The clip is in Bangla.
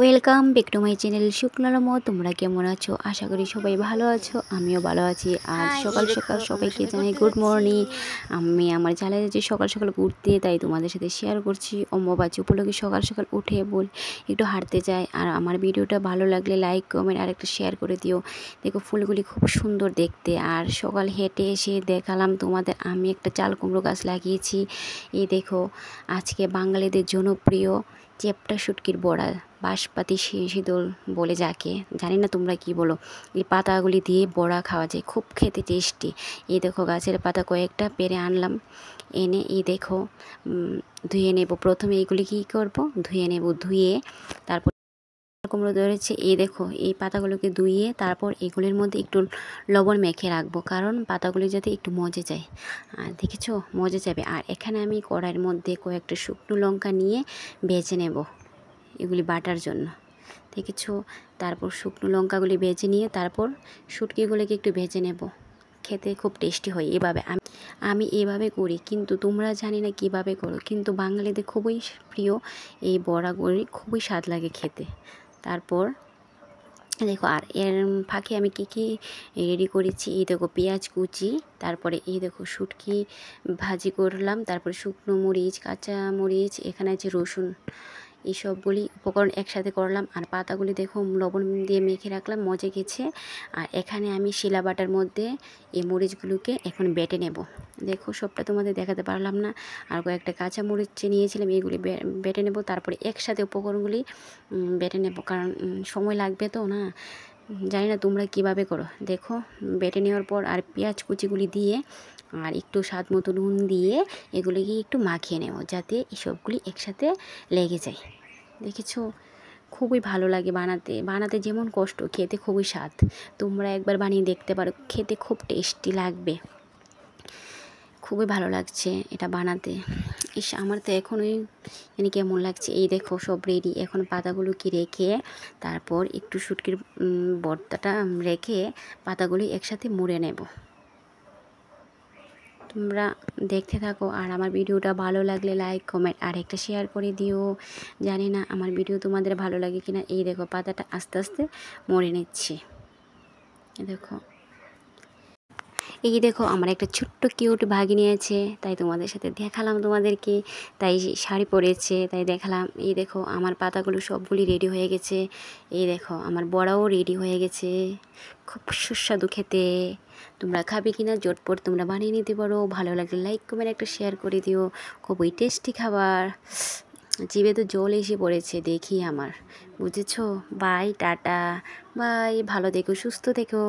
Welcome back to my channel শুকনালমো। তোমরা কেমন আছো? আশা করি সবাই ভালো আছো, আমিও ভালো আছি। আজ সকাল সকাল সবাইকে জানাই গুড মর্নিং। আমি আমার চ্যানেলে যে সকাল সকাল উঠতে, তাই তোমাদের সাথে শেয়ার করছি। অম্বুবাচী উপলক্ষে সকাল সকাল উঠে একটু হাঁটতে যাই। আর আমার ভিডিওটা ভালো লাগলে লাইক কমেন্ট আর একটা শেয়ার করে দিও। দেখো ফুলগুলি খুব সুন্দর দেখতে। আর সকাল হেঁটে এসে দেখালাম তোমাদের আমি একটা চাল কুমড়ো গাছ লাগিয়েছি। এই দেখো, আজকে বাঙালিদের জনপ্রিয় চ্যাপ্টা শুটকির বড়া, বাঁশপাতি শীতল বলে যাকে, জানি না তোমরা কি বলো। এই পাতাগুলি দিয়ে বড়া খাওয়া যায়, খুব খেতে টেস্টি। এই দেখো গাছের পাতা কয়েকটা পেরে আনলাম, এনে এই দেখো ধুয়ে নেব। প্রথমে এইগুলি কী করব, ধুয়ে নেব। ধুয়ে তারপর কুমড়ো ধরেছে, এই দেখো এই পাতাগুলোকে ধুয়ে তারপর এগুলির মধ্যে একটু লবণ মেখে রাখবো, কারণ পাতাগুলি যাতে একটু মজে যায়। আর দেখেছো মজে যাবে। আর এখানে আমি কড়াইয়ের মধ্যে কয়েকটা শুকনো লঙ্কা নিয়ে ভেজে নেব এগুলি বাটার জন্য, দেখেছো। তারপর শুকনো লঙ্কাগুলি ভেজে নিয়ে তারপর শুটকিগুলোকে একটু ভেজে নেব। খেতে খুব টেস্টি হয় এভাবে। আমি এভাবে করি, কিন্তু তোমরা জানি না কীভাবে করো, কিন্তু বাঙালিদের খুবই প্রিয় এই বড়াগুলি, খুবই স্বাদ লাগে খেতে। তারপর দেখো, আর এর ফাঁকে আমি কী রেডি করেছি, এই দেখো পেঁয়াজ কুচি, তারপরে এই দেখো শুটকি ভাজি করলাম, তারপরে শুকনো মরিচ, কাঁচা মরিচ, এখানে আছে রসুন, এই সবগুলি উপকরণ একসাথে করলাম। আর পাতাগুলি দেখো লবণ দিয়ে মেখে রাখলাম, মজে গেছে। আর এখানে আমি শিলা বাটার মধ্যে এই মরিচগুলোকে এখন বেটে নেব। দেখো সবটা তোমাদের দেখাতে পারলাম না। আর কয়েকটা কাঁচা মরিচ নিয়েছিলাম, এইগুলি বেটে নেব। তারপরে একসাথে উপকরণগুলি বেটে নেব, কারণ সময় লাগবে তো না। জানি না তোমরা কীভাবে করো। দেখো বেটে নেওয়ার পর আর পেঁয়াজ কুচিগুলি দিয়ে আর একটু স্বাদ মতো নুন দিয়ে এগুলিকে একটু মাখিয়ে নেব, যাতে এই সবগুলি একসাথে লেগে যায়। দেখেছো খুবই ভালো লাগে বানাতে যেমন কষ্ট, খেতে খুবই স্বাদ। তোমরা একবার বানিয়ে দেখতে পারো, খেতে খুব টেস্টি লাগবে। খুবই ভালো লাগছে এটা বানাতে। আমার তো এখনই কেমন লাগছে। এই দেখো সব রেডি। এখন পাতাগুলোকে রেখে তারপর একটু শুটকির ভর্তাটা রেখে পাতাগুলি একসাথে মুড়ে নেব। তোমরা দেখতে থাকো, আর আমার ভিডিওটা ভালো লাগলে লাইক কমেন্ট আর একটা শেয়ার করে দিও। জানি না আমার ভিডিও তোমাদের ভালো লাগে কিনা। এই দেখো পাতাটা আস্তে আস্তে মুড়ে নিচ্ছি। এই দেখো আমার একটা ছোট্ট কিউট ভাগিনী আছে, তাই তোমাদের সাথে দেখালাম তোমাদেরকে। তাই শাড়ি পরেছে, তাই দেখালাম। এই দেখো আমার পাতাগুলো সবগুলি রেডি হয়ে গেছে। এই দেখো আমার বড়াও রেডি হয়ে গেছে, খুব সুস্বাদু খেতে। তোমরা খাবে কিনা জটপট তোমরা বানিয়ে নিতে পারো। ভালো লাগলে লাইক কমেন্ট একটা শেয়ার করে দিও। খুবই টেস্টি খাবার, জিভে তো জল এসে পড়েছে দেখি আমার, বুঝেছো। বাই, টাটা, বাই, ভালো থেকো, সুস্থ থেকো।